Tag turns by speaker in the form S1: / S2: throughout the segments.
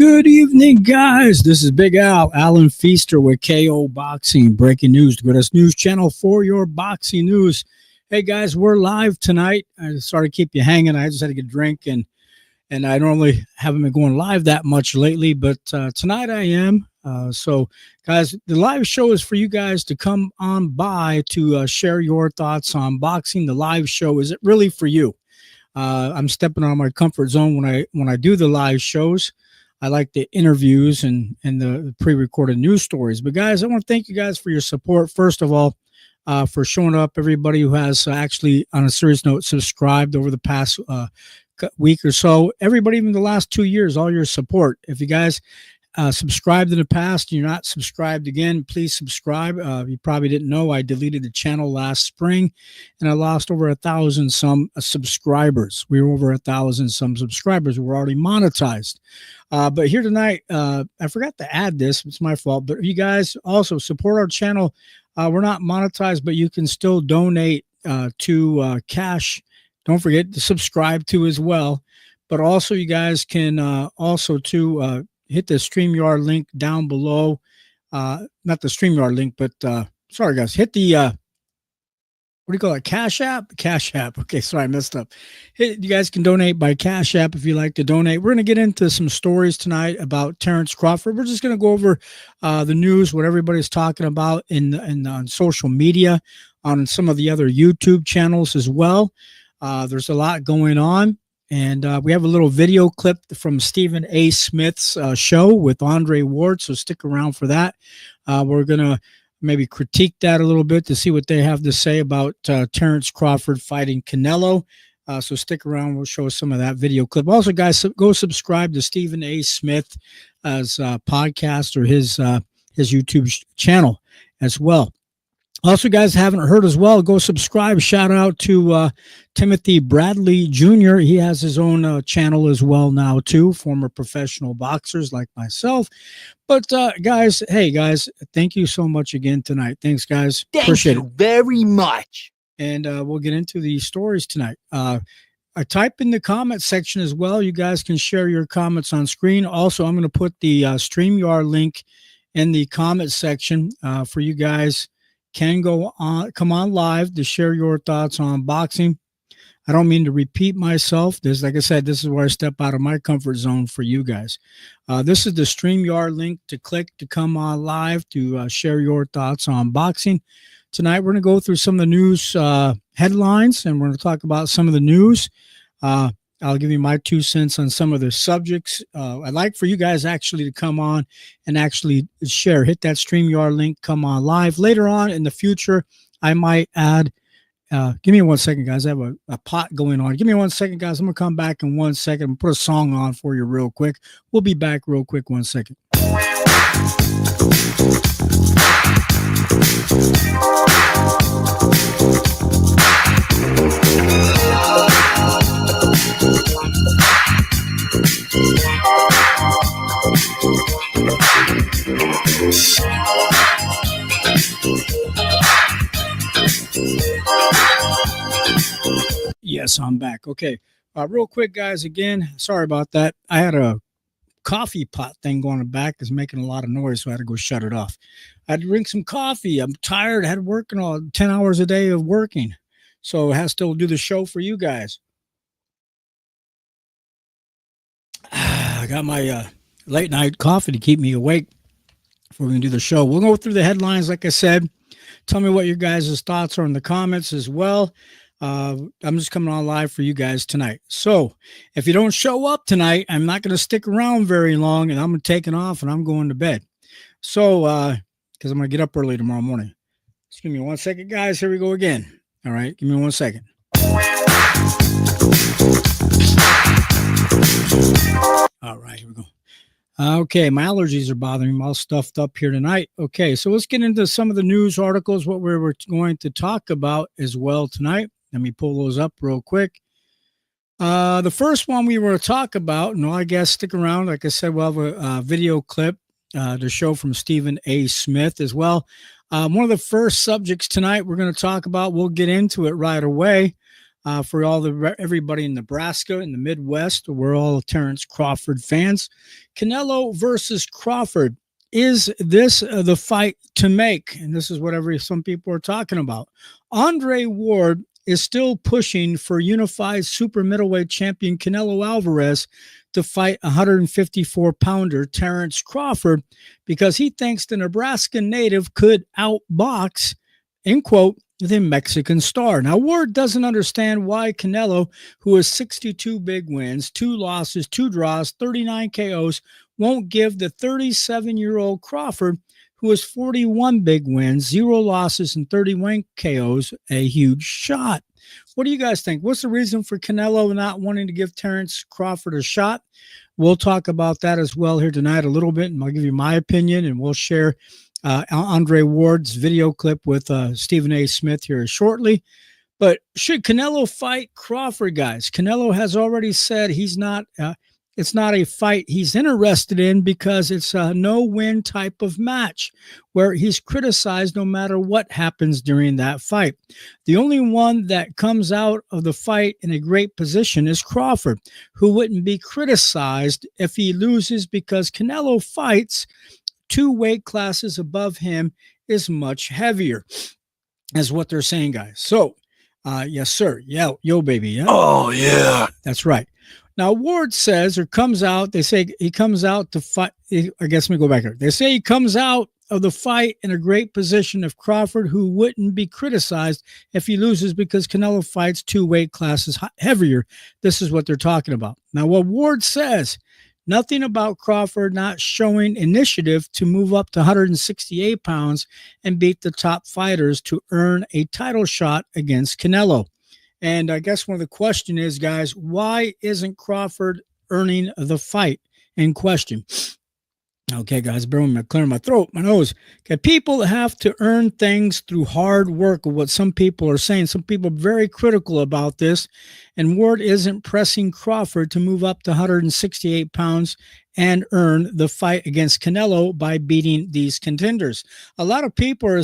S1: Good evening, guys. This is Big Al, Alan Fiester with KO Boxing, breaking news, the greatest news channel for your boxing news. Hey, guys, we're live tonight. I sorry to keep you hanging. I just had to get a drink, and I normally haven't been going live that much lately, but tonight I am. So, guys, the live show is for you guys to come on by to share your thoughts on boxing. The live show is it really for you? I'm stepping out of my comfort zone when I do the live shows. I like the interviews and the pre-recorded news stories. But, guys, I want to thank you guys for your support. First of all, for showing up, everybody who has actually, on a serious note, subscribed over the past week or so. Everybody, even the last 2 years, all your support. If you guys subscribed in the past and you're not subscribed again, please subscribe. You probably didn't know I deleted the channel last spring, and I lost over 1,000 some subscribers. We were over 1,000 some subscribers. We're already monetized. But here tonight, I forgot to add this. It's my fault. But you guys also support our channel. We're not monetized, but you can still donate to cash. Don't forget to subscribe to as well. But also, you guys can also hit the StreamYard link down below. Not the StreamYard link, but sorry, guys. Hit the, what do you call it? Cash App? Cash App. Okay, sorry, I messed up. You guys can donate by Cash App if you like to donate. We're going to get into some stories tonight about Terence Crawford. We're just going to go over the news, what everybody's talking about on social media, on some of the other YouTube channels as well. There's a lot going on. And we have a little video clip from Stephen A. Smith's show with Andre Ward, so stick around for that. We're going to maybe critique that a little bit to see what they have to say about Terence Crawford fighting Canelo. So stick around. We'll show some of that video clip. Also, guys, go subscribe to Stephen A. Smith as podcast or his YouTube channel as well. Also, guys, haven't heard as well, go subscribe. Shout out to Timothy Bradley Jr. He has his own channel as well now, too. Former professional boxers like myself. But, guys, hey, guys, thank you so much again tonight. Thanks, guys. Appreciate it
S2: very much.
S1: And we'll get into the stories tonight. I type in the comment section as well. You guys can share your comments on screen. Also, I'm going to put the StreamYard link in the comment section for you guys. Can come on live to share your thoughts on boxing. I don't mean to repeat myself. Like I said, this is where I step out of my comfort zone for you guys. This is the StreamYard link to click to come on live to share your thoughts on boxing. Tonight, we're going to go through some of the news headlines, and we're going to talk about some of the news. I'll give you my 2 cents on some of the subjects. I'd like for you guys actually to come on and actually share. Hit that StreamYard link, come on live. Later on in the future, I might add, give me 1 second, guys. I have a pot going on. Give me 1 second, guys. I'm going to come back in 1 second and put a song on for you real quick. We'll be back real quick, 1 second. Yes, I'm back. Okay. Real quick, guys, again, sorry about that. I had a coffee pot thing going in the back. It's making a lot of noise, so I had to go shut it off. I had to drink some coffee. I'm tired. I had working all 10 hours a day of working. So I have to still do the show for you guys. I got my late night coffee to keep me awake before we can do the show. We'll go through the headlines, like I said. Tell me what your guys' thoughts are in the comments as well. I'm just coming on live for you guys tonight. So if you don't show up tonight, I'm not going to stick around very long, and I'm taking off and I'm going to bed. So, because I'm going to get up early tomorrow morning. Just give me 1 second, guys. Here we go again. All right. Give me 1 second. All right. Here we go. Okay, my allergies are bothering me. I'm all stuffed up here tonight. Okay, so let's get into some of the news articles, what we were going to talk about as well tonight. Let me pull those up real quick. The first one we were to talk about, I guess stick around. Like I said, we'll have a video clip to show from Stephen A. Smith as well. One of the first subjects tonight we're going to talk about, we'll get into it right away. for everybody in Nebraska, in the Midwest. We're all Terence Crawford fans. Canelo versus Crawford. Is this the fight to make? And this is what some people are talking about. Andre Ward is still pushing for unified super middleweight champion Canelo Álvarez to fight 154-pounder Terence Crawford because he thinks the Nebraska native could outbox, in quote, the Mexican star. Now, Ward doesn't understand why Canelo, who has 62 big wins, 2 losses, 2 draws, 39 KOs, won't give the 37-year-old Crawford, who has 41 big wins, 0 losses, and 31 KOs, a huge shot. What do you guys think? What's the reason for Canelo not wanting to give Terence Crawford a shot? We'll talk about that as well here tonight a little bit, and I'll give you my opinion, and we'll share Andre Ward's video clip with Stephen A. Smith here shortly. But should Canelo fight Crawford, guys? Canelo has already said he's not. It's not a fight he's interested in because it's a no-win type of match where he's criticized no matter what happens during that fight. The only one that comes out of the fight in a great position is Crawford, who wouldn't be criticized if he loses because Canelo fights 2 weight classes above him, is much heavier, is what they're saying, guys. So, yes, sir. Yeah, yo, baby. Yeah.
S2: Oh, yeah.
S1: That's right. Now, Ward says, or comes out, they say he comes out to fight. I guess let me go back here. They say he comes out of the fight in a great position of Crawford, who wouldn't be criticized if he loses because Canelo fights 2 weight classes heavier. This is what they're talking about. Now, what Ward says, nothing about Crawford not showing initiative to move up to 168 pounds and beat the top fighters to earn a title shot against Canelo. And I guess one of the question is, guys, why isn't Crawford earning the fight in question? Okay, guys, bear with me. I'm clearing my throat, my nose. Okay, people have to earn things through hard work, of what some people are saying. Some people are very critical about this. And Ward isn't pressing Crawford to move up to 168 pounds and earn the fight against Canelo by beating these contenders. A lot of people are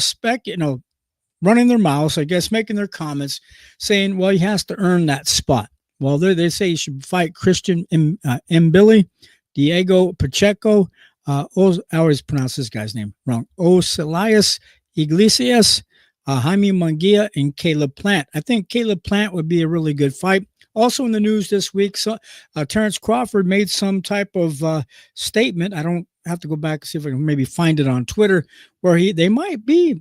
S1: running their mouths, I guess, making their comments, saying, well, he has to earn that spot. Well, they say he should fight Christian Mbili, Diego Pacheco, I always pronounce this guy's name wrong, Oselias Iglesias, Jaime Munguia, and Caleb Plant. I think Caleb Plant would be a really good fight. Also in the news this week, Terence Crawford made some type of statement. I don't have to go back and see if I can maybe find it on Twitter, where they might be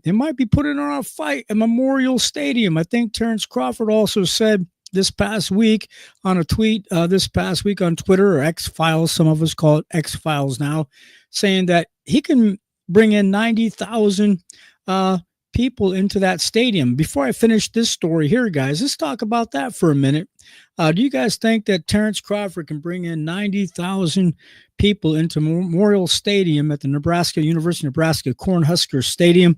S1: putting on a fight at Memorial Stadium. I think Terence Crawford also said this past week on a tweet, this past week on Twitter, or X-Files, some of us call it X-Files now, saying that he can bring in 90,000 people into that stadium. Before I finish this story here, guys, let's talk about that for a minute. Do you guys think that Terence Crawford can bring in 90,000 people into Memorial Stadium at the University of Nebraska Cornhusker Stadium,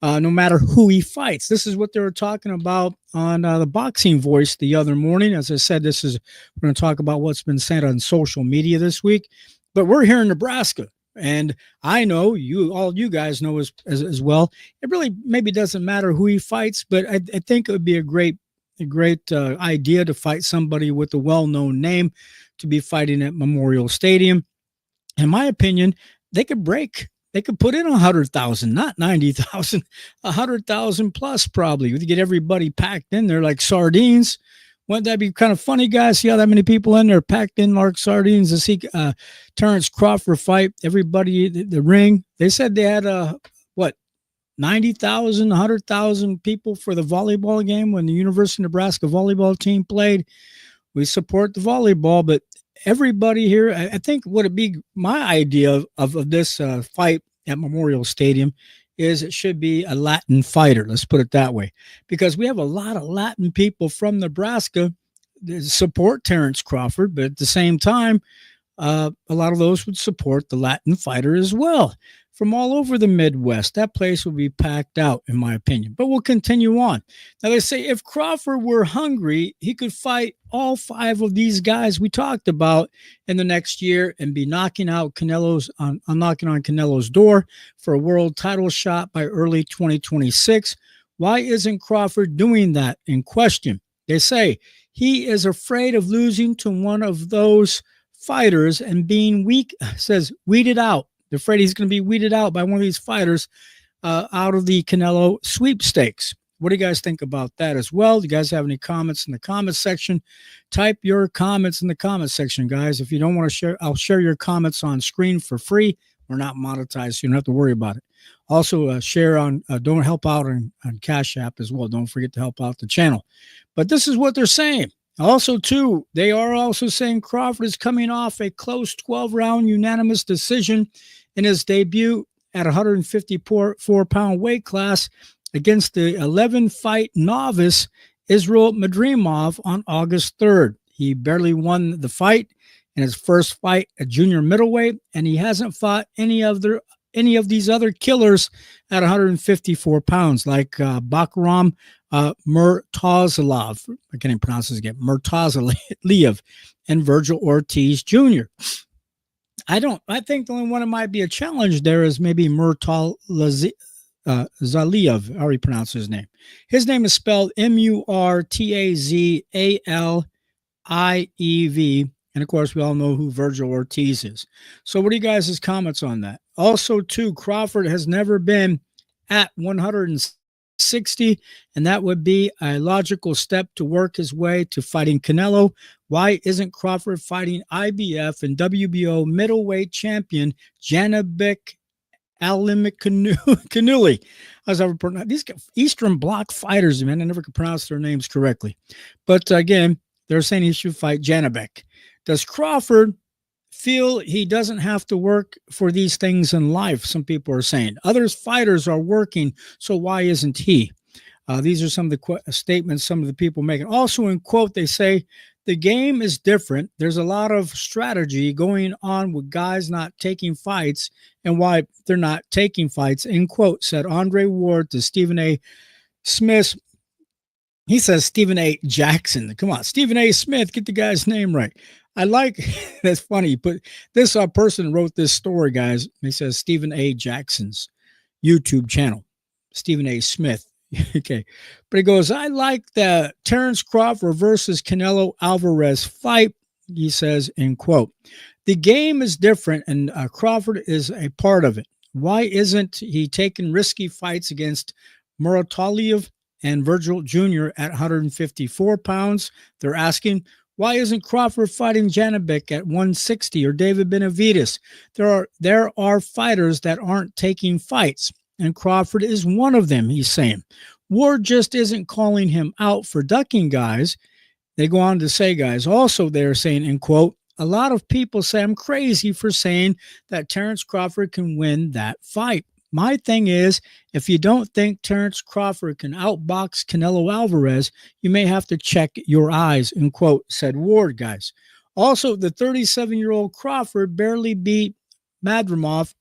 S1: no matter who he fights? This is what they were talking about on the Boxing Voice the other morning. As I said, we're going to talk about what's been said on social media this week. But we're here in Nebraska. And I know all you guys know as well. It really maybe doesn't matter who he fights, but I think it would be a great idea to fight somebody with a well-known name to be fighting at Memorial Stadium. In my opinion, they could put in 100,000, not 90,000, 100,000 plus probably. We could get everybody packed in there like sardines. Wouldn't that be kind of funny, guys? See how that many people in there packed in like sardines to see Terence Crawford fight everybody the ring? They said they had 90,000, 100,000 people for the volleyball game when the University of Nebraska volleyball team played. We support the volleyball, but everybody here, I think would it be my idea of this fight at Memorial Stadium is it should be a Latin fighter. Let's put it that way, because we have a lot of Latin people from Nebraska that support Terence Crawford, but at the same time, a lot of those would support the Latin fighter as well from all over the Midwest. That place would be packed out, in my opinion. But we'll continue on. Now, they say if Crawford were hungry, he could fight all 5 of these guys we talked about in the next year and be knocking on Canelo's door for a world title shot by early 2026. Why isn't Crawford doing that in question? They say he is afraid of losing to one of those fighters and being weak, says weeded out. They're afraid he's going to be weeded out by one of these fighters out of the Canelo sweepstakes. What do you guys think about that as well? Do you guys have any comments in the comments section? Type your comments in the comments section, guys. If you don't want to share, I'll share your comments on screen for free. We're not monetized, so you don't have to worry about it. Also, share on, don't help out on Cash App as well. Don't forget to help out the channel. But this is what they're saying. Also, too, they are also saying Crawford is coming off a close 12-round unanimous decision in his debut at 154-pound weight class against the 11-fight novice Israel Madrimov on August 3rd. He barely won the fight in his first fight at junior middleweight, and he hasn't fought any of these other killers at 154 pounds, like Bakaram Murtazalov. I can't even pronounce his name. Murtazaliev and Virgil Ortiz Jr. I think the only one that might be a challenge there is maybe Murtazaliev. Zaliev, how he pronounces his name. His name is spelled Murtazaliev. And of course, we all know who Virgil Ortiz is. So what are you guys' comments on that? Also, too, Crawford has never been at 160, and that would be a logical step to work his way to fighting Canelo. Why isn't Crawford fighting IBF and WBO middleweight champion Janibek Alimkanuli? These Eastern Bloc fighters, man, I never could pronounce their names correctly. But again, they're saying he should fight Janibek. Does Crawford feel he doesn't have to work for these things in life? Some people are saying. Others fighters are working, so why isn't he? These are some of the statements some of the people making. Also, in quote, they say, the game is different. There's a lot of strategy going on with guys not taking fights and why they're not taking fights, in quote, said Andre Ward to Stephen A. Smith. He says Stephen A. Jackson. Come on, Stephen A. Smith, get the guy's name right. I like, that's funny, but this person wrote this story, guys. He says Stephen A. Jackson's YouTube channel, Stephen A. Smith. Okay. But he goes, I like the Terence Crawford versus Canelo Álvarez fight, he says, in quote. The game is different, and Crawford is a part of it. Why isn't he taking risky fights against Murtazaliev and Virgil Jr. at 154 pounds? They're asking, why isn't Crawford fighting Janibek at 160 or David Benavidez? There are fighters that aren't taking fights, and Crawford is one of them, he's saying. Ward just isn't calling him out for ducking guys. They go on to say, guys, also they're saying, in quote, a lot of people say I'm crazy for saying that Terence Crawford can win that fight. My thing is, if you don't think Terence Crawford can outbox Canelo Álvarez, you may have to check your eyes, in quote, said Ward, guys. Also, the 37-year-old Crawford barely beat Madrimov,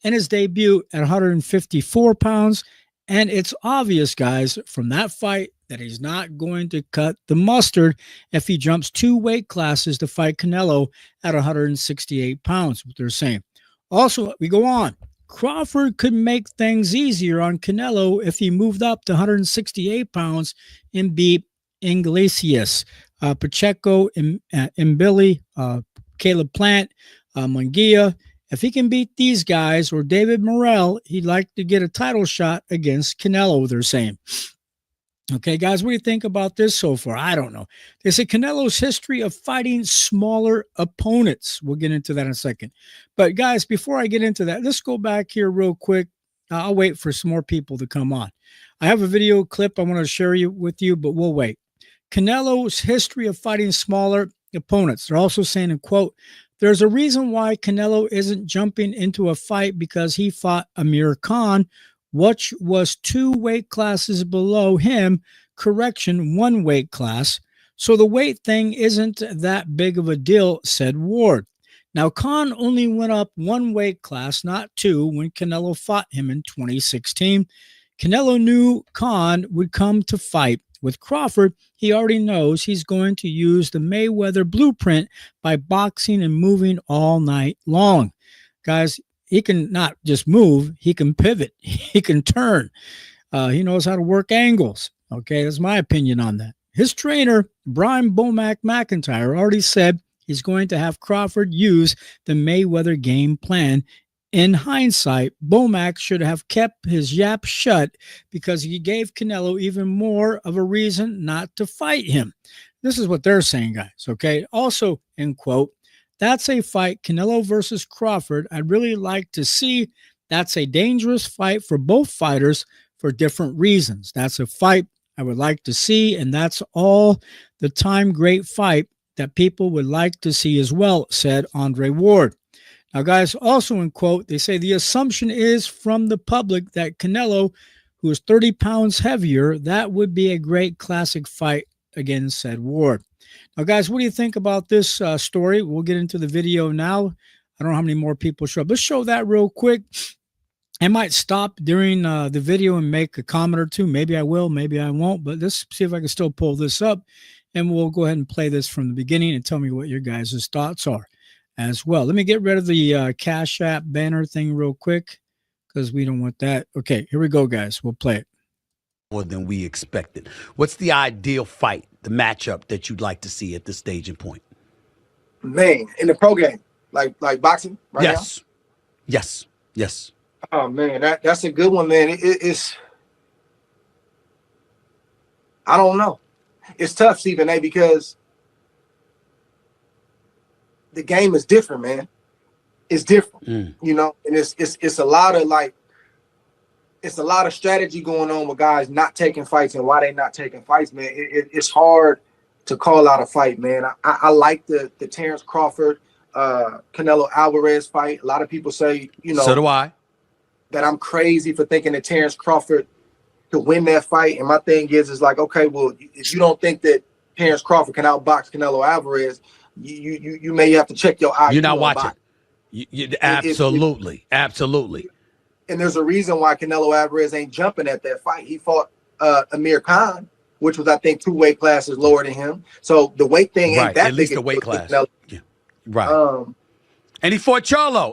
S1: in his debut at 154 pounds. And it's obvious, guys, from that fight that he's not going to cut the mustard if he jumps 2 weight classes to fight Canelo at 168 pounds, what they're saying. Also, we go on. Crawford could make things easier on Canelo if he moved up to 168 pounds and beat Iglesias, Pacheco, Mbili, Caleb Plant, Munguia. If he can beat these guys or David Morrell, he'd like to get a title shot against Canelo, they're saying. Okay, guys, what do you think about this so far? I don't know. They say Canelo's history of fighting smaller opponents. We'll get into that in a second. But, guys, before I get into that, let's go back here real quick. I'll wait for some more people to come on. I have a video clip I want to share with you, but we'll wait. Canelo's history of fighting smaller opponents. They're also saying, in quote, there's a reason why Canelo isn't jumping into a fight because he fought Amir Khan, which was 2 weight classes below him, correction, 1 weight class. So the weight thing isn't that big of a deal, said Ward. Now, Khan only went up 1 weight class, not 2, when Canelo fought him in 2016. Canelo knew Khan would come to fight. With Crawford, he already knows he's going to use the Mayweather blueprint by boxing and moving all night long. Guys, he can not just move, he can pivot, he can turn. He knows how to work angles. Okay, that's my opinion on that. His trainer, Brian Bomack McIntyre, already said he's going to have Crawford use the Mayweather game plan. In hindsight, Bomack should have kept his yap shut because he gave Canelo even more of a reason not to fight him. This is what they're saying, guys. Okay. Also, end quote, that's a fight, Canelo versus Crawford, I'd really like to see. That's a dangerous fight for both fighters for different reasons. That's a fight I would like to see, and that's all the time great fight that people would like to see as well, said Andre Ward. Now, guys, also in quote, they say the assumption is from the public that Canelo, who is 30 pounds heavier, that would be a great classic fight, again, said Ward. Now, guys, what do you think about this story? We'll get into the video now. I don't know how many more people show up. Let's show that real quick. I might stop during the video and make a comment or two. Maybe I will, maybe I won't, but let's see if I can still pull this up, and we'll go ahead and play this from the beginning and tell me what your guys' thoughts are as well. Let me get rid of the Cash App banner thing real quick because we don't want that. Okay, here we go, guys. We'll play it.
S2: More than we expected. What's the ideal fight, the matchup that you'd like to see at this stage and point?
S3: Man, in the pro game, like boxing right now?
S2: Yes.
S3: Oh, man, that's a good one, man. It's I don't know. It's tough, Stephen A., because the game is different, man. It's different, you know, and it's a lot of strategy going on with guys not taking fights and why they not taking fights, man. It's hard to call out a fight, man. I like the Terence Crawford, Canelo Álvarez fight. A lot of people say, you know,
S2: so do I,
S3: that I'm crazy for thinking that Terence Crawford could win that fight. And my thing is like, okay, well, if you don't think that Terence Crawford can outbox Canelo Álvarez, you may have to check your eye.
S2: You're not watching. Absolutely.
S3: And there's a reason why Canelo Álvarez ain't jumping at that fight. He fought Amir Khan, which was, I think, 2 weight classes lower than him. So the weight thing ain't that
S2: at least
S3: big
S2: the weight class.
S3: Yeah.
S2: Right. And he fought Charlo.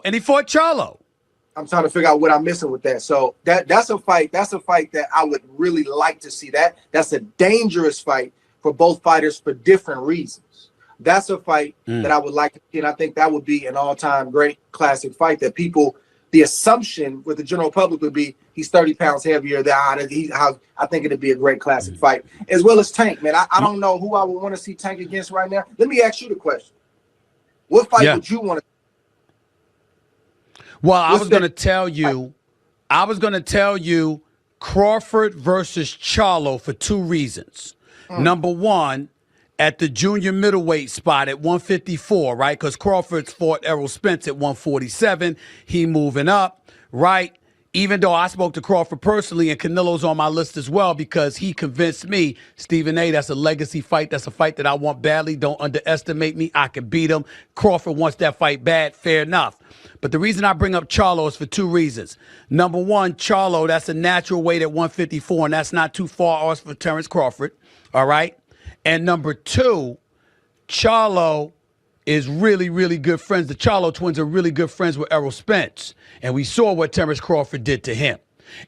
S3: I'm trying to figure out what I'm missing with that. So that's a fight. That's a fight that I would really like to see. That's a dangerous fight for both fighters for different reasons. That's a fight that I would like to see, and I think that would be an all-time great classic fight that people, the assumption with the general public would be he's 30 pounds heavier than I think it'd be a great classic fight. As well as Tank, man. I don't know who I would want to see Tank against right now. Let me ask you the question. What fight would you want to?
S2: Well, I was going to tell you Crawford versus Charlo for 2 reasons. Number one, at the junior middleweight spot at 154, right? Because Crawford's fought Errol Spence at 147. He moving up, right? Even though I spoke to Crawford personally, and Canelo's on my list as well, because he convinced me, Stephen A., that's a legacy fight. That's a fight that I want badly. Don't underestimate me. I can beat him. Crawford wants that fight bad. Fair enough. But the reason I bring up Charlo is for 2 reasons. Number one, Charlo, that's a natural weight at 154, and that's not too far off for Terence Crawford, all right? And number 2, Charlo is really, really good friends. The Charlo twins are really good friends with Errol Spence. And we saw what Terence Crawford did to him.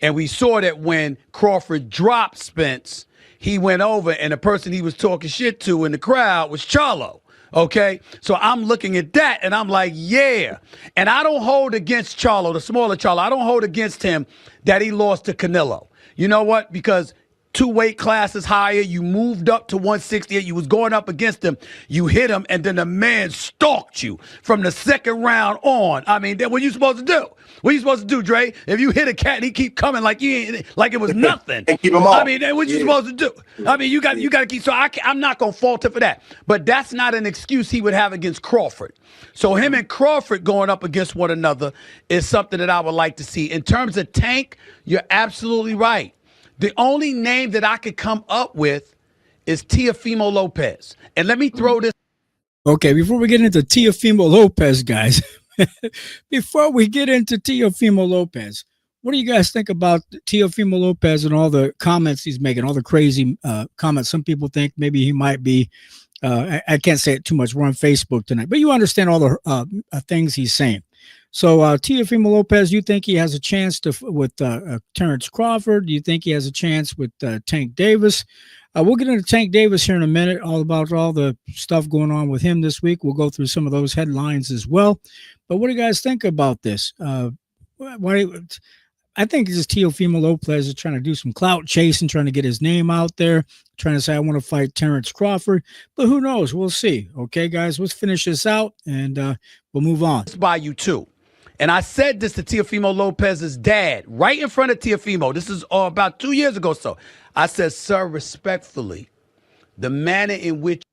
S2: And we saw that when Crawford dropped Spence, he went over and the person he was talking shit to in the crowd was Charlo. Okay? So I'm looking at that and I'm like, yeah. And I don't hold against Charlo, the smaller Charlo. I don't hold against him that he lost to Canelo. You know what? Because 2 weight classes higher, you moved up to 168, you was going up against him, you hit him, and then the man stalked you from the 2nd round on. I mean, then what you supposed to do? What you supposed to do, Dre? If you hit a cat and he keep coming like it was nothing.
S3: And keep him off.
S2: I mean, then what you supposed to do? I mean, you got to keep. So I'm not gonna fault him for that. But that's not an excuse he would have against Crawford. So him and Crawford going up against one another is something that I would like to see. In terms of Tank, you're absolutely right. The only name that I could come up with is Teofimo Lopez. And let me throw this.
S1: Okay, before we get into Teofimo Lopez, guys, before we get into Teofimo Lopez, what do you guys think about Teofimo Lopez and all the comments he's making, all the crazy comments? Some people think maybe he might be, I can't say it too much. We're on Facebook tonight, but you understand all the things he's saying. So Teofimo Lopez, you think he has a chance with Terence Crawford? Do you think he has a chance with Tank Davis? We'll get into Tank Davis here in a minute, all about all the stuff going on with him this week. We'll go through some of those headlines as well. But what do you guys think about this? I think this Teofimo Lopez is trying to do some clout chasing, trying to get his name out there, trying to say, I want to fight Terence Crawford. But who knows? We'll see. Okay, guys, let's finish this out, and we'll move on.
S2: By you, too. And I said this to Teofimo Lopez's dad right in front of Teofimo. This is about 2 years ago. So I said, sir, respectfully, the manner in which.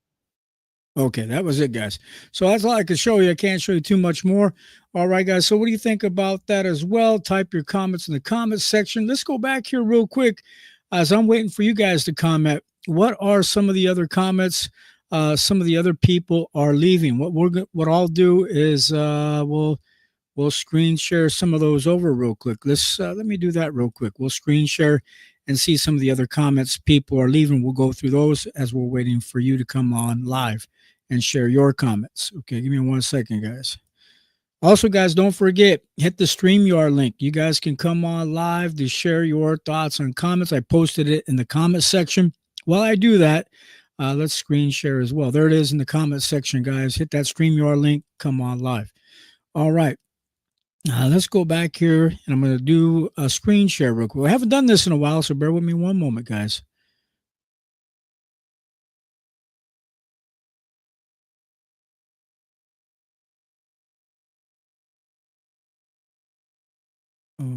S1: Okay, that was it, guys. So that's all I could show you. I can't show you too much more. All right, guys. So what do you think about that as well? Type your comments in the comments section. Let's go back here real quick as I'm waiting for you guys to comment. What are some of the other comments? Some of the other people are leaving. What I'll do is we'll screen share some of those over real quick. Let me do that real quick. We'll screen share and see some of the other comments people are leaving. We'll go through those as we're waiting for you to come on live and share your comments. Okay, give me 1 second, guys. Also, guys, don't forget, hit the StreamYard link. You guys can come on live to share your thoughts and comments. I posted it in the comment section. While I do that, let's screen share as well. There it is in the comment section, guys. Hit that StreamYard link. Come on live. All right. Let's go back here, and I'm going to do a screen share real quick. I haven't done this in a while, so bear with me one moment, guys.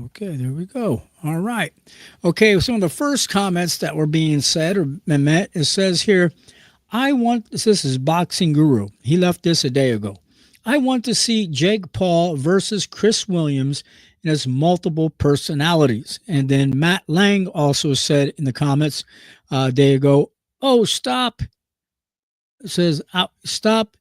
S1: Okay, there we go. All right. Okay, some of the first comments that were being said or met, it says here, this is Boxing Guru. He left this a day ago. I want to see Jake Paul versus Chris Williams and his multiple personalities. And then Matt Lang also said in the comments a day ago, oh, stop. It says, stop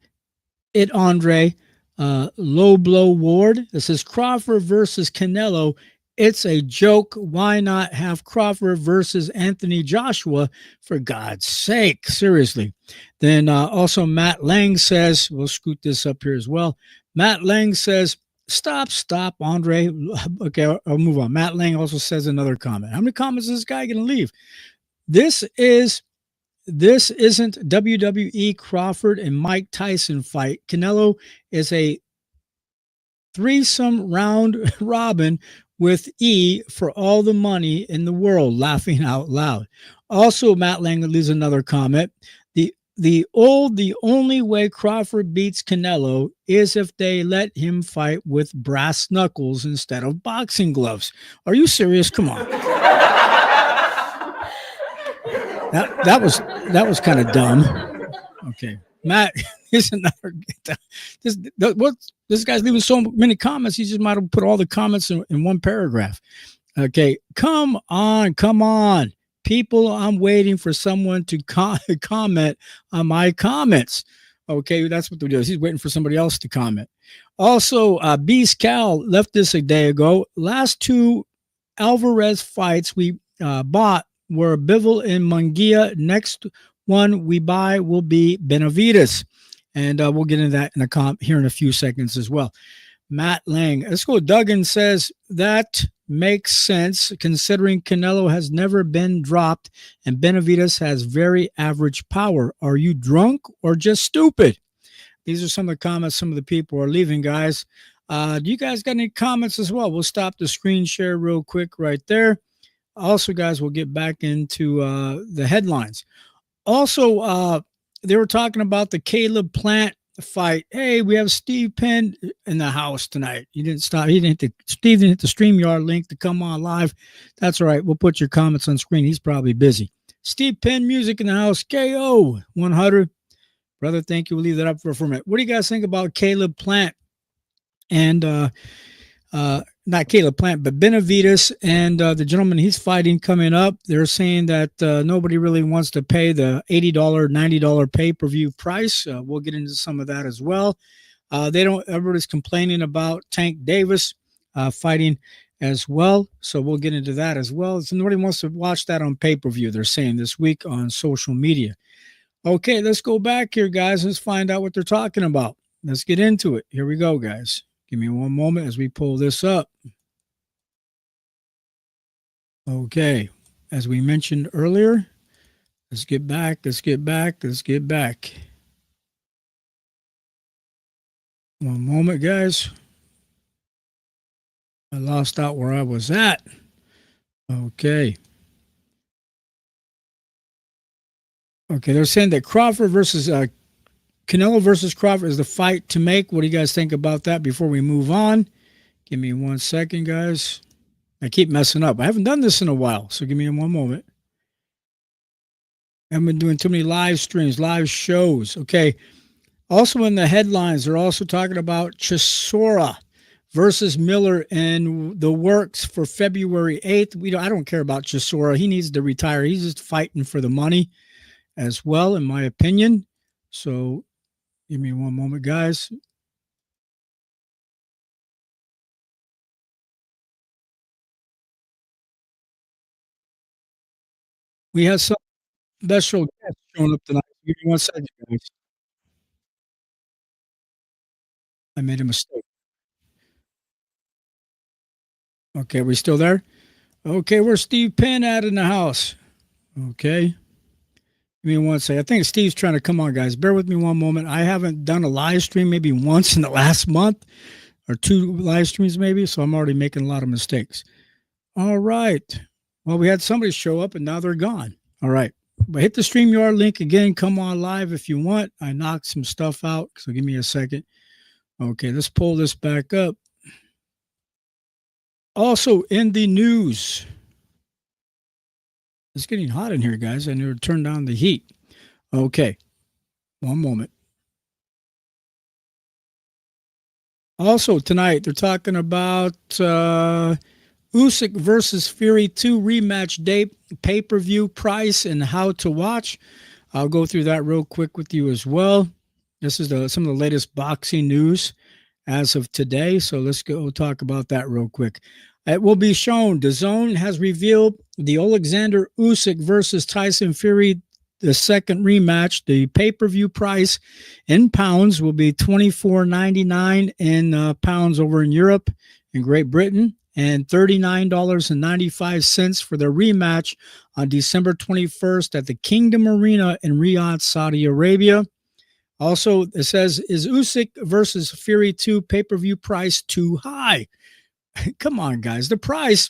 S1: it, Andre. Low blow Ward. This is Crawford versus Canelo. It's a joke. Why not have Crawford versus Anthony Joshua, for God's sake? Seriously. Then also Matt Lang says, we'll scoot this up here as well. Matt Lang says, stop, Andre. Okay, I'll move on. Matt Lang also says another comment. How many comments is this guy going to leave? This isn't WWE Crawford and Mike Tyson fight. Canelo is a threesome round robin with E for all the money in the world, laughing out loud. Also, Matt Lang leaves another comment. The only way Crawford beats Canelo is if they let him fight with brass knuckles instead of boxing gloves. Are you serious? Come on. That was kind of dumb. Okay, Matt is another. This guy's leaving so many comments. He just might have put all the comments in one paragraph. Okay, come on, people. I'm waiting for someone to comment on my comments. Okay, that's what they're doing. He's waiting for somebody else to comment. Also, Beast Cal left this a day ago. Last two Alvarez fights we bought were Bivol and Munguia. Next one we buy will be Benavides. And we'll get into that here in a few seconds as well. Matt Lang. Let's go. Duggan says that makes sense considering Canelo has never been dropped and Benavides has very average power. Are you drunk or just stupid? These are some of the comments some of the people are leaving, guys. Do you guys got any comments as well? We'll stop the screen share real quick right there. Also, guys, we'll get back into the headlines. Also, they were talking about the Caleb Plant fight. Hey, we have Steve Penn in the house tonight. He didn't stop. Steve didn't hit the StreamYard link to come on live. That's all right. We'll put your comments on screen. He's probably busy. Steve Penn music in the house. KO 100. Brother, thank you. We'll leave that up for a minute. What do you guys think about Caleb Plant and not Caleb Plant, but Benavides and the gentleman he's fighting coming up? They're saying that nobody really wants to pay the $80, $90 pay-per-view price. We'll get into some of that as well. Everybody's complaining about Tank Davis fighting as well. So we'll get into that as well. So nobody wants to watch that on pay-per-view, they're saying this week on social media. Okay, let's go back here, guys. Let's find out what they're talking about. Let's get into it. Here we go, guys. Give me one moment as we pull this up. Okay. As we mentioned earlier, let's get back. One moment, guys. I lost out where I was at. Okay. Okay, they're saying that Crawford versus Canelo versus Crawford is the fight to make. What do you guys think about that before we move on? Give me 1 second, guys. I keep messing up. I haven't done this in a while, so give me one moment. I haven't been doing too many live streams, live shows. Okay. Also in the headlines, they're also talking about Chisora versus Miller in the works for February 8th. I don't care about Chisora. He needs to retire. He's just fighting for the money as well, in my opinion. So give me one moment, guys. We have some special guests showing up tonight. Give me 1 second, guys. I made a mistake. Okay, we still there? Okay, where's Steve Penn at in the house? Okay. Give me 1 second. I think Steve's trying to come on, guys. Bear with me one moment. I haven't done a live stream maybe once in the last month or 2 live streams maybe, so I'm already making a lot of mistakes. All right. Well, we had somebody show up and now they're gone. All right. But hit the StreamYard link again. Come on live if you want. I knocked some stuff out, so give me a second. Okay, let's pull this back up. Also in the news, it's getting hot in here, guys. I need to turn down the heat. Okay, one moment. Also tonight, they're talking about Usyk versus Fury 2 rematch date, pay-per-view price, and how to watch. I'll go through that real quick with you as well. This is some of the latest boxing news as of today. So let's go talk about that real quick. It will be shown. DAZN has revealed the Alexander Usyk versus Tyson Fury, the second rematch. The pay-per-view price in pounds will be $24.99 in pounds over in Europe and Great Britain, and $39.95 for the rematch on December 21st at the Kingdom Arena in Riyadh, Saudi Arabia. Also, it says, is Usyk versus Fury 2 pay-per-view price too high? Come on, guys. The price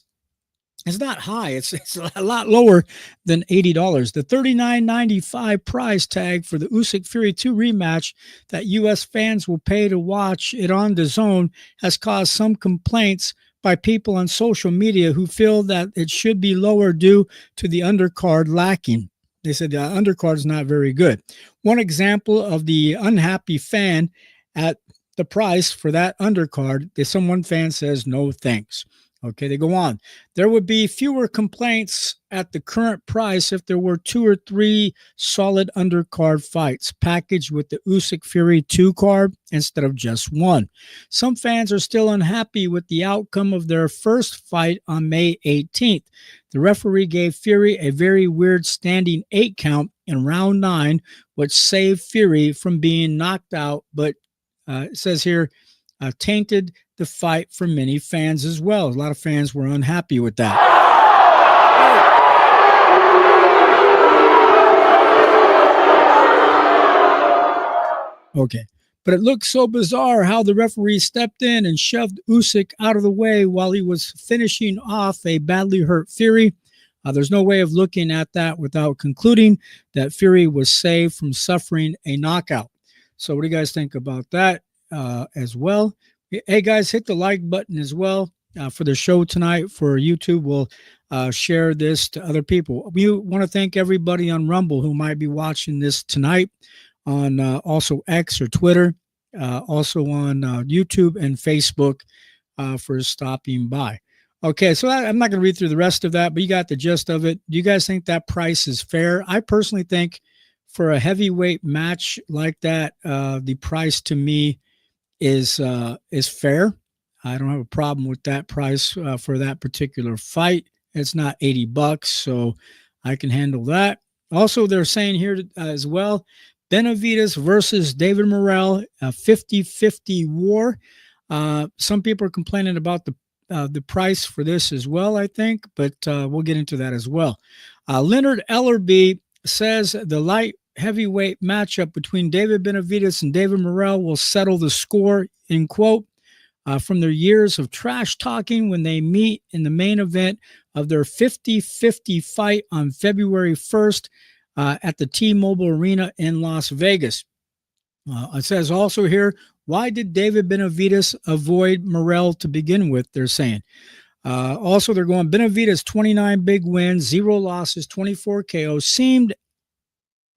S1: is not high. It's a lot lower than $80. The $39.95 price tag for the Usyk Fury 2 rematch that U.S. fans will pay to watch it on DAZN has caused some complaints by people on social media who feel that it should be lower due to the undercard lacking. They said the undercard is not very good. One example of the unhappy fan at the price for that undercard, someone fan says, no thanks. Okay, they go on. There would be fewer complaints at the current price if there were 2 or 3 solid undercard fights packaged with the Usyk Fury 2 card instead of just one. Some fans are still unhappy with the outcome of their first fight on May 18th. The referee gave Fury a very weird standing 8 count in round 9, which saved Fury from being knocked out, but it says here, tainted the fight for many fans as well. A lot of fans were unhappy with that. Okay. But it looked so bizarre how the referee stepped in and shoved Usyk out of the way while he was finishing off a badly hurt Fury. There's no way of looking at that without concluding that Fury was saved from suffering a knockout. So what do you guys think about that as well? Hey, guys, hit the like button as well for the show tonight. For YouTube, we'll share this to other people. We want to thank everybody on Rumble who might be watching this tonight, on also X or Twitter, also on YouTube and Facebook for stopping by. Okay, so I'm not going to read through the rest of that, but you got the gist of it. Do you guys think that price is fair? I personally think for a heavyweight match like that, the price to me is fair. I don't have a problem with that price for that particular fight. It's not $80, so I can handle that. Also, they're saying here as well, Benavidez versus David Morrell, a 50-50 war. Some people are complaining about the price for this as well, I think, but we'll get into that as well. Leonard Ellerby says the light heavyweight matchup between David Benavidez and David Morrell will settle the score, in quote, from their years of trash talking when they meet in the main event of their 50-50 fight on February 1st at the T-Mobile Arena in Las Vegas. It says also here, why did David Benavidez avoid Morrell to begin with, they're saying. Also, they're going Benavidez, 29 big wins, 0 losses, 24 KOs, seemed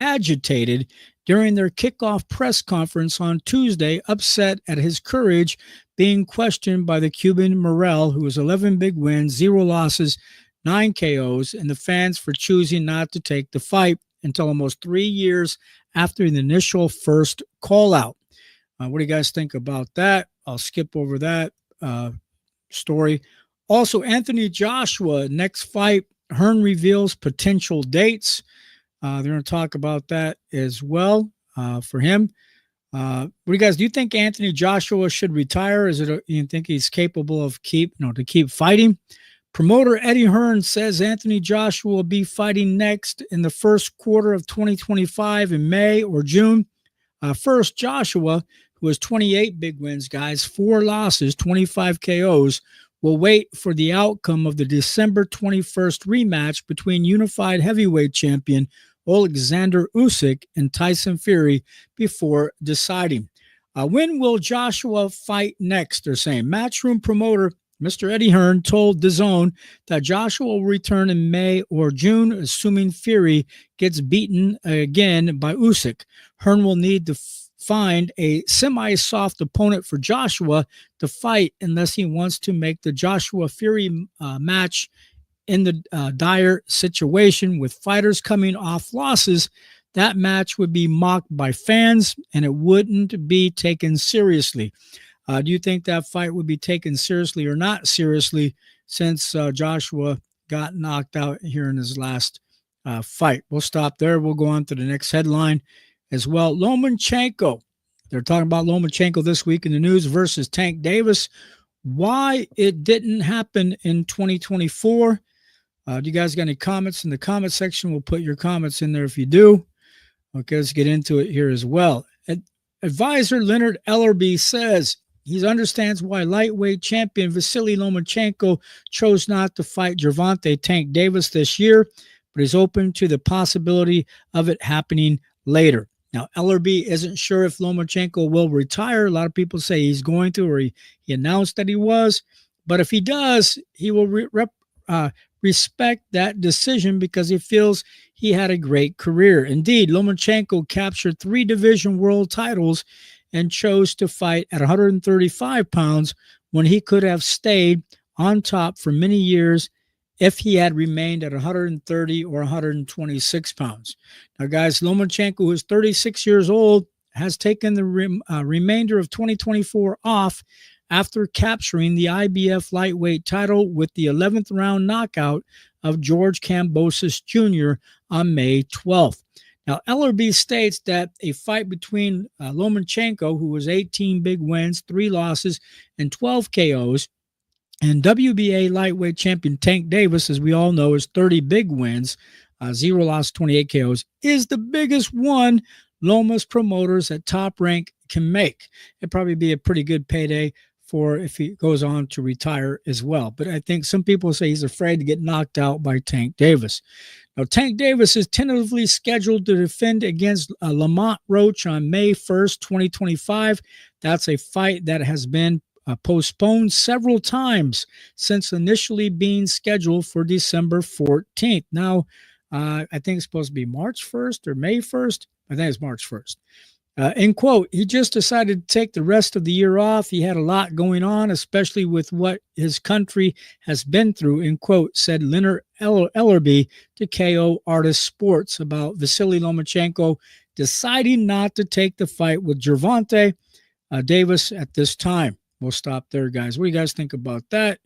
S1: agitated during their kickoff press conference on Tuesday, upset at his courage being questioned by the Cuban Morrell, who has 11 big wins, 0 losses, 9 KOs, and the fans for choosing not to take the fight until almost 3 years after the initial first call out. What do you guys think about that? I'll skip over that story. Also, Anthony Joshua, next fight, Hearn reveals potential dates. They're going to talk about that as well for him. What do you guys, do you think Anthony Joshua should retire? You think he's capable of to keep fighting? Promoter Eddie Hearn says Anthony Joshua will be fighting next in the first quarter of 2025 in May or June. First, Joshua, who has 28 big wins, guys, 4 losses, 25 KOs, will wait for the outcome of the December 21st rematch between unified heavyweight champion Alexander Usyk and Tyson Fury before deciding. When will Joshua fight next? They're saying Matchroom promoter Mr. Eddie Hearn told DAZN that Joshua will return in May or June, assuming Fury gets beaten again by Usyk. Hearn will need to find a semi-soft opponent for Joshua to fight unless he wants to make the Joshua-Fury match in the dire situation with fighters coming off losses. That match would be mocked by fans and it wouldn't be taken seriously. Do you think that fight would be taken seriously or not seriously since Joshua got knocked out here in his last fight? We'll stop there. We'll go on to the next headline as well. Lomachenko. They're talking about Lomachenko this week in the news versus Tank Davis. Why it didn't happen in 2024. Do you guys got any comments in the comment section? We'll put your comments in there if you do. Okay, let's get into it here as well. Advisor Leonard Ellerby says he understands why lightweight champion Vasily Lomachenko chose not to fight Gervonta Tank Davis this year, but is open to the possibility of it happening later. Now, Ellerby isn't sure if Lomachenko will retire. A lot of people say he's going to, or he announced that he was. But if he does, he will respect that decision because he feels he had a great career. Indeed, Lomachenko captured 3 division world titles and chose to fight at 135 pounds when he could have stayed on top for many years if he had remained at 130 or 126 pounds. Now, guys, Lomachenko, who is 36 years old, has taken the remainder of 2024 off after capturing the IBF lightweight title with the 11th round knockout of George Kambosos Jr. on May 12th. Now, Ellerby states that a fight between Lomachenko, who was 18 big wins, 3 losses, and 12 KOs, and WBA lightweight champion Tank Davis, as we all know, is 30 big wins, 0 losses, 28 KOs, is the biggest one Loma's promoters at Top Rank can make. It'd probably be a pretty good payday for if he goes on to retire as well. But I think some people say he's afraid to get knocked out by Tank Davis. Now, Tank Davis is tentatively scheduled to defend against Lamont Roach on May 1st, 2025. That's a fight that has been postponed several times since initially being scheduled for December 14th. Now, I think it's supposed to be March 1st or May 1st. I think it's March 1st. In quote, he just decided to take the rest of the year off. He had a lot going on, especially with what his country has been through, in quote, said Leonard Ellerby to KO Artist Sports about Vasily Lomachenko deciding not to take the fight with Gervonta Davis at this time. We'll stop there, guys. What do you guys think about that?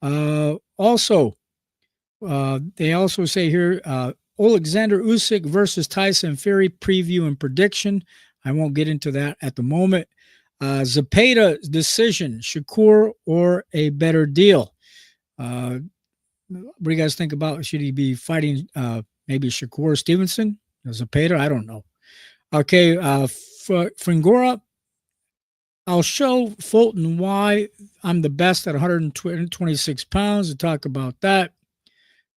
S1: They also say here, Alexander Usyk versus Tyson Fury preview and prediction. I won't get into that at the moment. Zepeda decision, Shakur or a better deal? What do you guys think about? Should he be fighting maybe Shakur Stevenson? Zepeda? I don't know. Okay, Frangora, I'll show Fulton why I'm the best at 126 pounds to talk about that.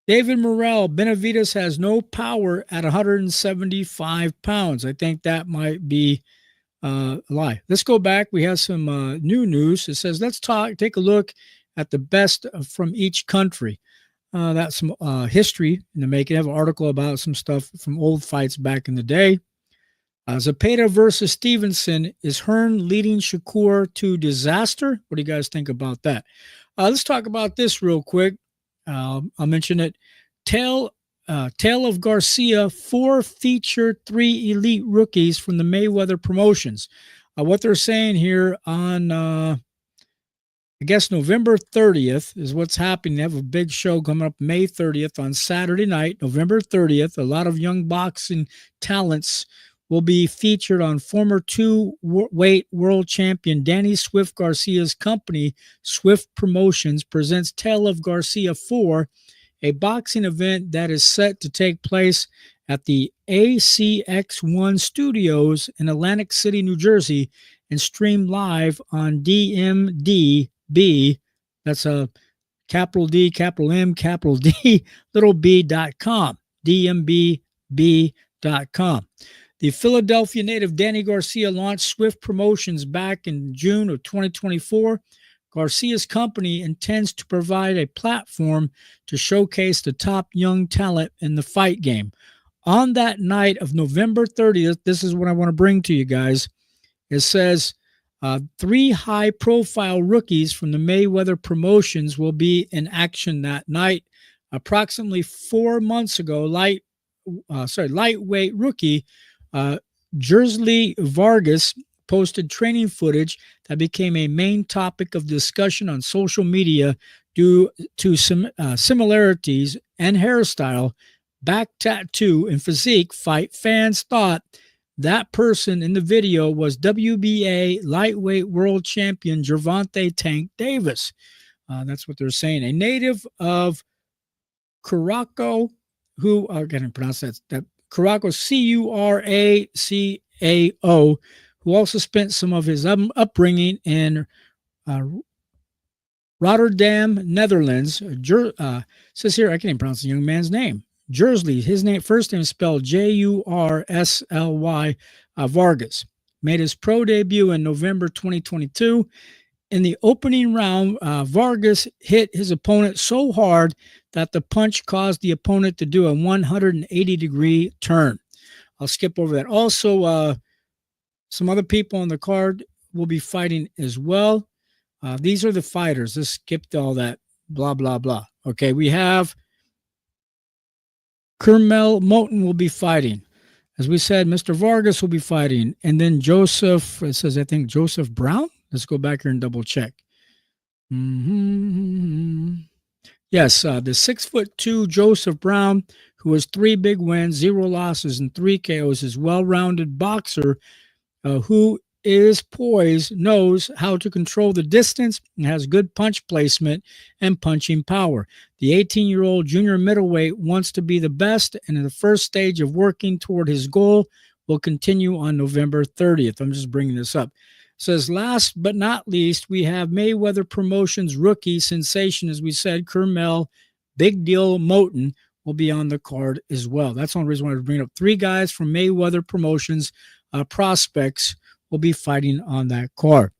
S1: David Morrell, Benavidez has no power at 175 pounds. I think that might be a lie. Let's go back. We have some new news. It says, let's take a look at the best from each country. That's some history in the making. I have an article about some stuff from old fights back in the day. Zepeda versus Stevenson. Is Hearn leading Shakur to disaster? What do you guys think about that? Let's talk about this real quick. I'll mention it. Tale of Garcia, 4 featured 3 elite rookies from the Mayweather promotions. What they're saying here on, I guess, November 30th is what's happening. They have a big show coming up May 30th on Saturday night, November 30th. A lot of young boxing talents will be featured on former 2-weight world champion Danny Swift Garcia's company, Swift Promotions, presents Tale of Garcia 4, a boxing event that is set to take place at the ACX1 Studios in Atlantic City, New Jersey, and stream live on DMDB. That's a capital D, capital M, capital D, little b.com, DMBB.com. The Philadelphia native Danny Garcia launched Swift Promotions back in June of 2024. Garcia's company intends to provide a platform to showcase the top young talent in the fight game. On that night of November 30th, this is what I want to bring to you guys. It says 3 high-profile rookies from the Mayweather promotions will be in action that night. Approximately 4 months ago, lightweight rookie Jersey Vargas posted training footage that became a main topic of discussion on social media due to some similarities and hairstyle, back tattoo, and physique. Fight fans thought that person in the video was WBA lightweight world champion Gervonta Tank Davis. That's what they're saying. A native of Curacao, who I can't pronounce that Curacao, Curacao, who also spent some of his upbringing in Rotterdam, Netherlands. Says here, I can't even pronounce the young man's name. Jersey, his first name is spelled Jursly, Vargas. Made his pro debut in November 2022. In the opening round, Vargas hit his opponent so hard that the punch caused the opponent to do a 180-degree turn. I'll skip over that. Also, some other people on the card will be fighting as well. These are the fighters. Let's skip all that blah, blah, blah. Okay, we have Kermel Moten will be fighting. As we said, Mr. Vargas will be fighting. And then Joseph, it says, I think, Joseph Brown? Let's go back here and double check. Yes, the 6'2" Joseph Brown, who has 3 big wins, 0 losses, and 3 KOs, is well-rounded boxer who is poised, knows how to control the distance, and has good punch placement and punching power. The 18-year-old junior middleweight wants to be the best, and in the first stage of working toward his goal will continue on November 30th. I'm just bringing this up. It says, last but not least, we have Mayweather Promotions rookie sensation, as we said, Kermel Big Deal Moten will be on the card as well. That's the only reason I wanted to bring up. 3 guys from Mayweather Promotions prospects will be fighting on that card.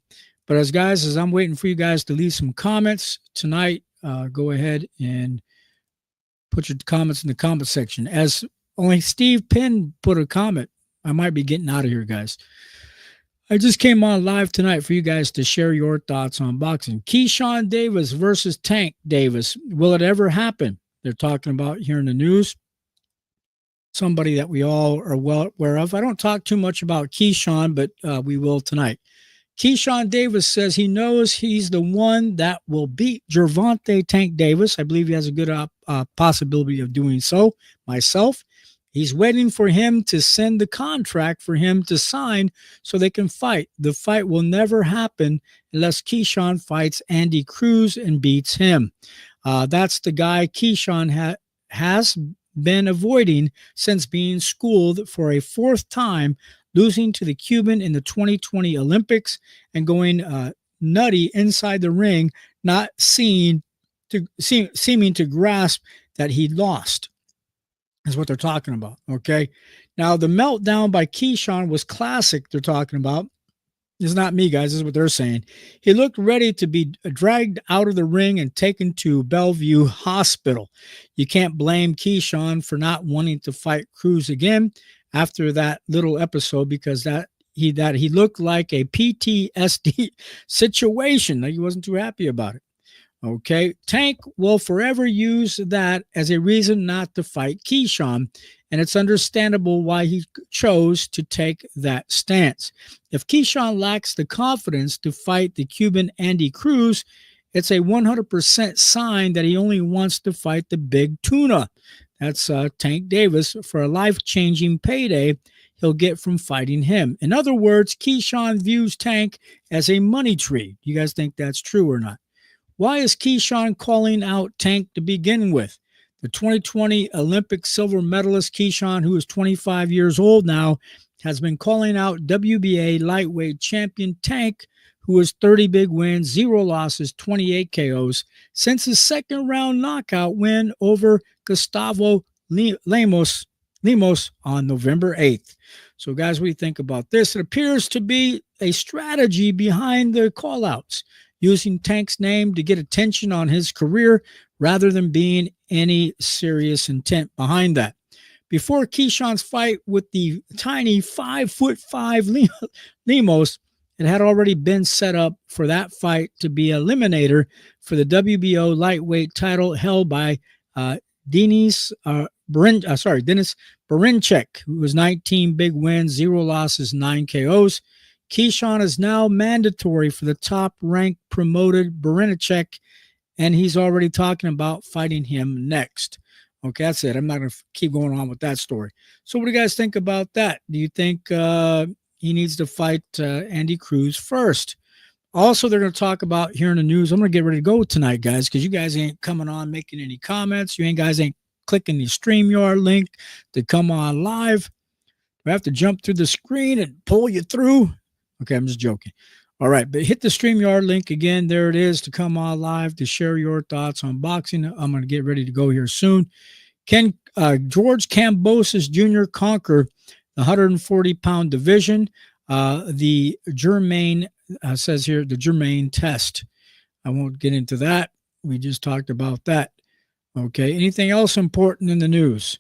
S1: But as I'm waiting for you guys to leave some comments tonight, go ahead and put your comments in the comment section. As only Steve Penn put a comment, I might be getting out of here, guys. I just came on live tonight for you guys to share your thoughts on boxing. Keyshawn Davis versus Tank Davis. Will it ever happen? They're talking about here in the news. Somebody that we all are well aware of. I don't talk too much about Keyshawn, but we will tonight. Keyshawn Davis says he knows he's the one that will beat Gervonta Tank Davis. I believe he has a good possibility of doing so. Myself, He's waiting for him to send the contract for him to sign so they can fight. The fight will never happen unless Keyshawn fights Andy Cruz and beats him. That's the guy Keyshawn has been avoiding since being schooled for a fourth time, losing to the Cuban in the 2020 Olympics and going nutty inside the ring, not seeming to grasp that he lost. Is what they're talking about. Okay. Now, the meltdown by Keyshawn was classic. They're talking about. It's not me, guys. This is what they're saying. He looked ready to be dragged out of the ring and taken to Bellevue Hospital. You can't blame Keyshawn for not wanting to fight Cruz again after that little episode, because he looked like a PTSD situation. Like he wasn't too happy about it. Okay, Tank will forever use that as a reason not to fight Keyshawn, and it's understandable why he chose to take that stance. If Keyshawn lacks the confidence to fight the Cuban Andy Cruz, it's a 100% sign that he only wants to fight the big tuna. That's Tank Davis for a life-changing payday he'll get from fighting him. In other words, Keyshawn views Tank as a money tree. You guys think that's true or not? Why is Keyshawn calling out Tank to begin with? The 2020 Olympic silver medalist Keyshawn, who is 25 years old now, has been calling out WBA lightweight champion Tank, who has 30 big wins, 0 losses, 28 KOs, since his second round knockout win over Gustavo Lemos on November 8th. So, guys, what do you think about this? It appears to be a strategy behind the call-outs, using Tank's name to get attention on his career rather than being any serious intent behind that. Before Keyshawn's fight with the tiny 5'5" Lemos, it had already been set up for that fight to be a eliminator for the WBO lightweight title held by Denis Berinchyk, who was 19 big wins, 0 losses, 9 KOs. Keyshawn is now mandatory for the top-ranked promoted Berinchyk, and he's already talking about fighting him next. Okay, that's it. I'm not going to keep going on with that story. So what do you guys think about that? Do you think he needs to fight Andy Cruz first? Also, they're going to talk about here in the news. I'm going to get ready to go tonight, guys, because you guys ain't coming on making any comments. You guys ain't clicking the StreamYard link to come on live. We have to jump through the screen and pull you through. Okay, I'm just joking. All right, but hit the StreamYard link again. There it is to come on live to share your thoughts on boxing. I'm going to get ready to go here soon. Can George Kambosos Jr. conquer the 140-pound division? The Germain says here, the Germain test. I won't get into that. We just talked about that. Okay, anything else important in the news?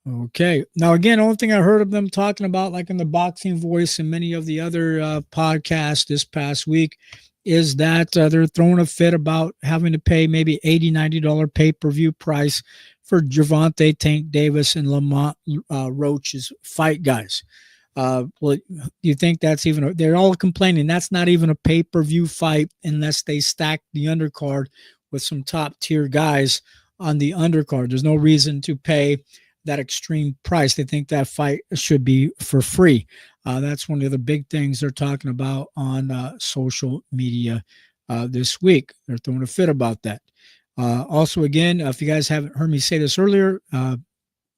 S1: Okay. Now, again, the only thing I heard of them talking about, like in the Boxing Voice and many of the other podcasts this past week, is that they're throwing a fit about having to pay maybe $80, $90 pay-per-view price for Gervonta Tank Davis and Lamont Roach's fight, guys. Well, you think that's even, they're all complaining that's not even a pay-per-view fight unless they stack the undercard with some top-tier guys on the undercard. There's no reason to pay that extreme price. They think that fight should be for free. That's one of the big things they're talking about on social media this week. They're throwing a fit about that. Also, again, if you guys haven't heard me say this earlier,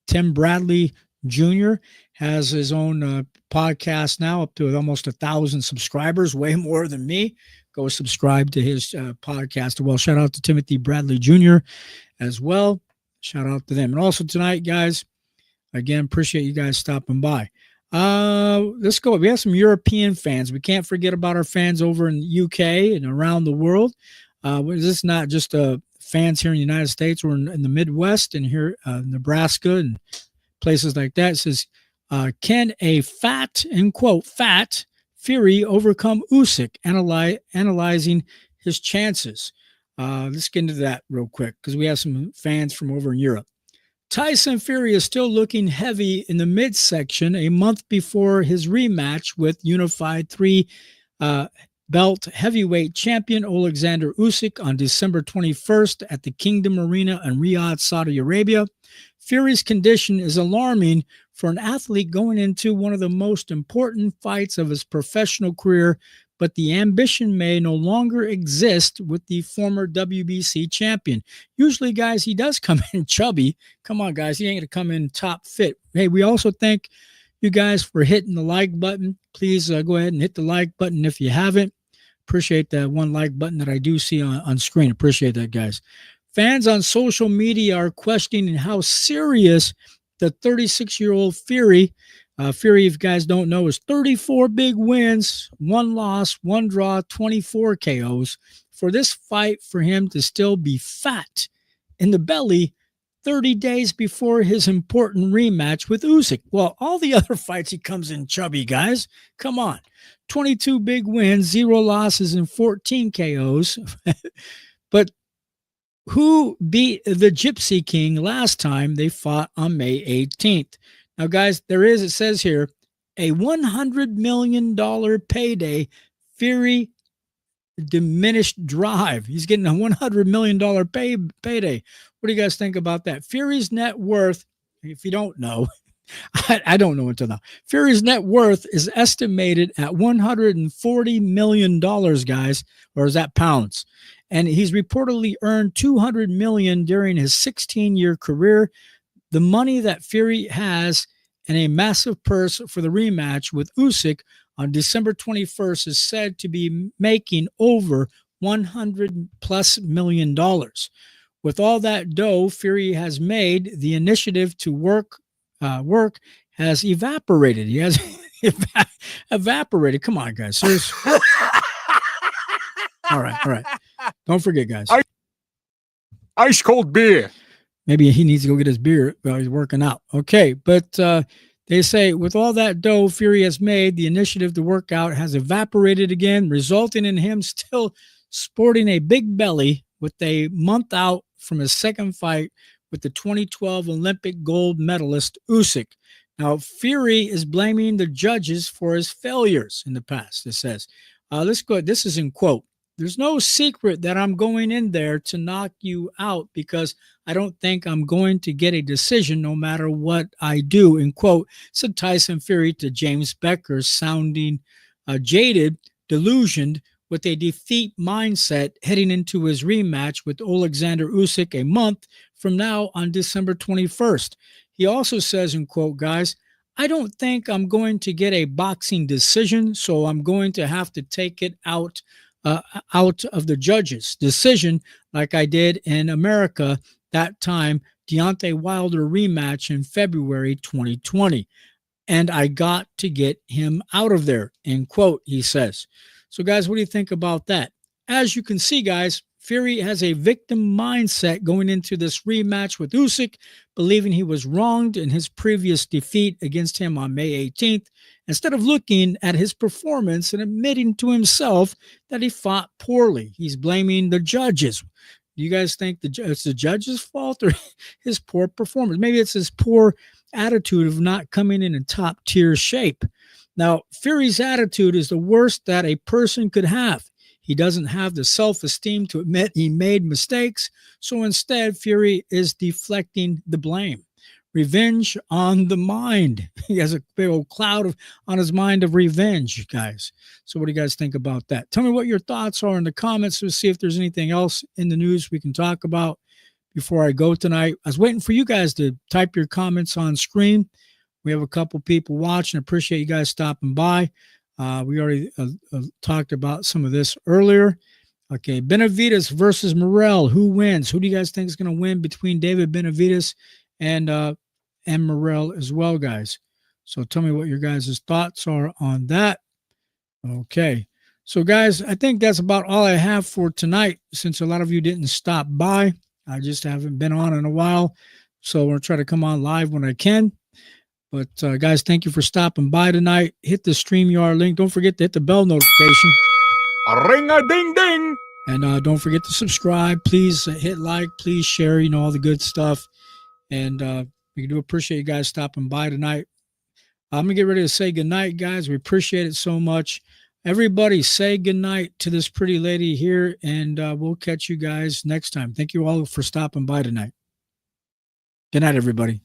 S1: Tim Bradley Jr. has his own podcast now, up to almost 1,000 subscribers, way more than me. Go subscribe to his podcast. Well, shout out to Timothy Bradley Jr. as well. Shout out to them. And also tonight, guys, again, appreciate you guys stopping by. Let's go. We have some European fans. We can't forget about our fans over in the UK and around the world. This is not just fans here in the United States. We're in the Midwest and here Nebraska and places like that. It says, can a fat, end quote, fat Fury overcome Usyk? Analyzing his chances. Let's get into that real quick because we have some fans from over in Europe. Tyson Fury is still looking heavy in the midsection a month before his rematch with unified 3-belt heavyweight champion Alexander Usyk on December 21st at the Kingdom Arena in Riyadh, Saudi Arabia. Fury's condition is alarming for an athlete going into one of the most important fights of his professional career, but the ambition may no longer exist with the former WBC champion. Usually, guys, he does come in chubby. Come on, guys, he ain't going to come in top fit. Hey, we also thank you guys for hitting the like button. Please go ahead and hit the like button if you haven't. Appreciate that one like button that I do see on screen. Appreciate that, guys. Fans on social media are questioning how serious the 36-year-old Fury, Fury, if you guys don't know, is 34 big wins, 1 loss, 1 draw, 24 KOs. For this fight, for him to still be fat in the belly 30 days before his important rematch with Usyk. Well, all the other fights he comes in chubby, guys. Come on. 22 big wins, 0 losses, and 14 KOs. But who beat the Gypsy King last time they fought on May 18th? Now, guys, it says here, a $100 million payday. Fury diminished drive. He's getting a $100 million payday. What do you guys think about that? Fury's net worth, if you don't know, I don't know until now. Fury's net worth is estimated at $140 million, guys, or is that pounds? And he's reportedly earned $200 million during his 16-year career. The money that Fury has and a massive purse for the rematch with Usyk on December 21st is said to be making over $100+ million. With all that dough Fury has made, the initiative to work has evaporated. He has evaporated. Come on, guys. Seriously. All right. Don't forget, guys.
S4: Ice cold beer.
S1: Maybe he needs to go get his beer while he's working out. Okay, but they say with all that dough Fury has made, the initiative to work out has evaporated again, resulting in him still sporting a big belly with a month out from his second fight with the 2012 Olympic gold medalist Usyk. Now, Fury is blaming the judges for his failures in the past, it says. Let's go. This is in quote. There's no secret that I'm going in there to knock you out because I don't think I'm going to get a decision no matter what I do, in quote, said Tyson Fury to James Becker, sounding jaded, delusioned, with a defeat mindset heading into his rematch with Alexander Usyk a month from now on December 21st. He also says, in quote, guys, I don't think I'm going to get a boxing decision, so I'm going to have to take it out of the judges' decision like I did in America that time, Deontay Wilder rematch in February 2020. And I got to get him out of there, end quote, he says. So, guys, what do you think about that? As you can see, guys, Fury has a victim mindset going into this rematch with Usyk, believing he was wronged in his previous defeat against him on May 18th, instead of looking at his performance and admitting to himself that he fought poorly. He's blaming the judges. Do you guys think it's the judge's fault or his poor performance? Maybe it's his poor attitude of not coming in top-tier shape. Now, Fury's attitude is the worst that a person could have. He doesn't have the self-esteem to admit he made mistakes, so instead, Fury is deflecting the blame. Revenge on the mind. He has a big old cloud on his mind of revenge, guys. So what do you guys think about that? Tell me what your thoughts are in the comments. Let's see if there's anything else in the news we can talk about before I go tonight. I was waiting for you guys to type your comments on screen. We have a couple people watching. Appreciate you guys stopping by. We already talked about some of this earlier. Okay, Benavidez versus Morrell. Who wins? Who do you guys think is going to win between David Benavidez and Morrell as well, guys? So tell me what your guys' thoughts are on that. Okay, so guys, I think that's about all I have for tonight. Since a lot of you didn't stop by, I just haven't been on in a while, so I'm going to try to come on live when I can. But guys, thank you for stopping by tonight. Hit the StreamYard link. Don't forget to hit the bell notification.
S4: Ring-a-ding-ding.
S1: And don't forget to subscribe. Please hit like. Please share, all the good stuff. And we do appreciate you guys stopping by tonight. I'm going to get ready to say goodnight, guys. We appreciate it so much. Everybody say goodnight to this pretty lady here, and we'll catch you guys next time. Thank you all for stopping by tonight. Good night, everybody.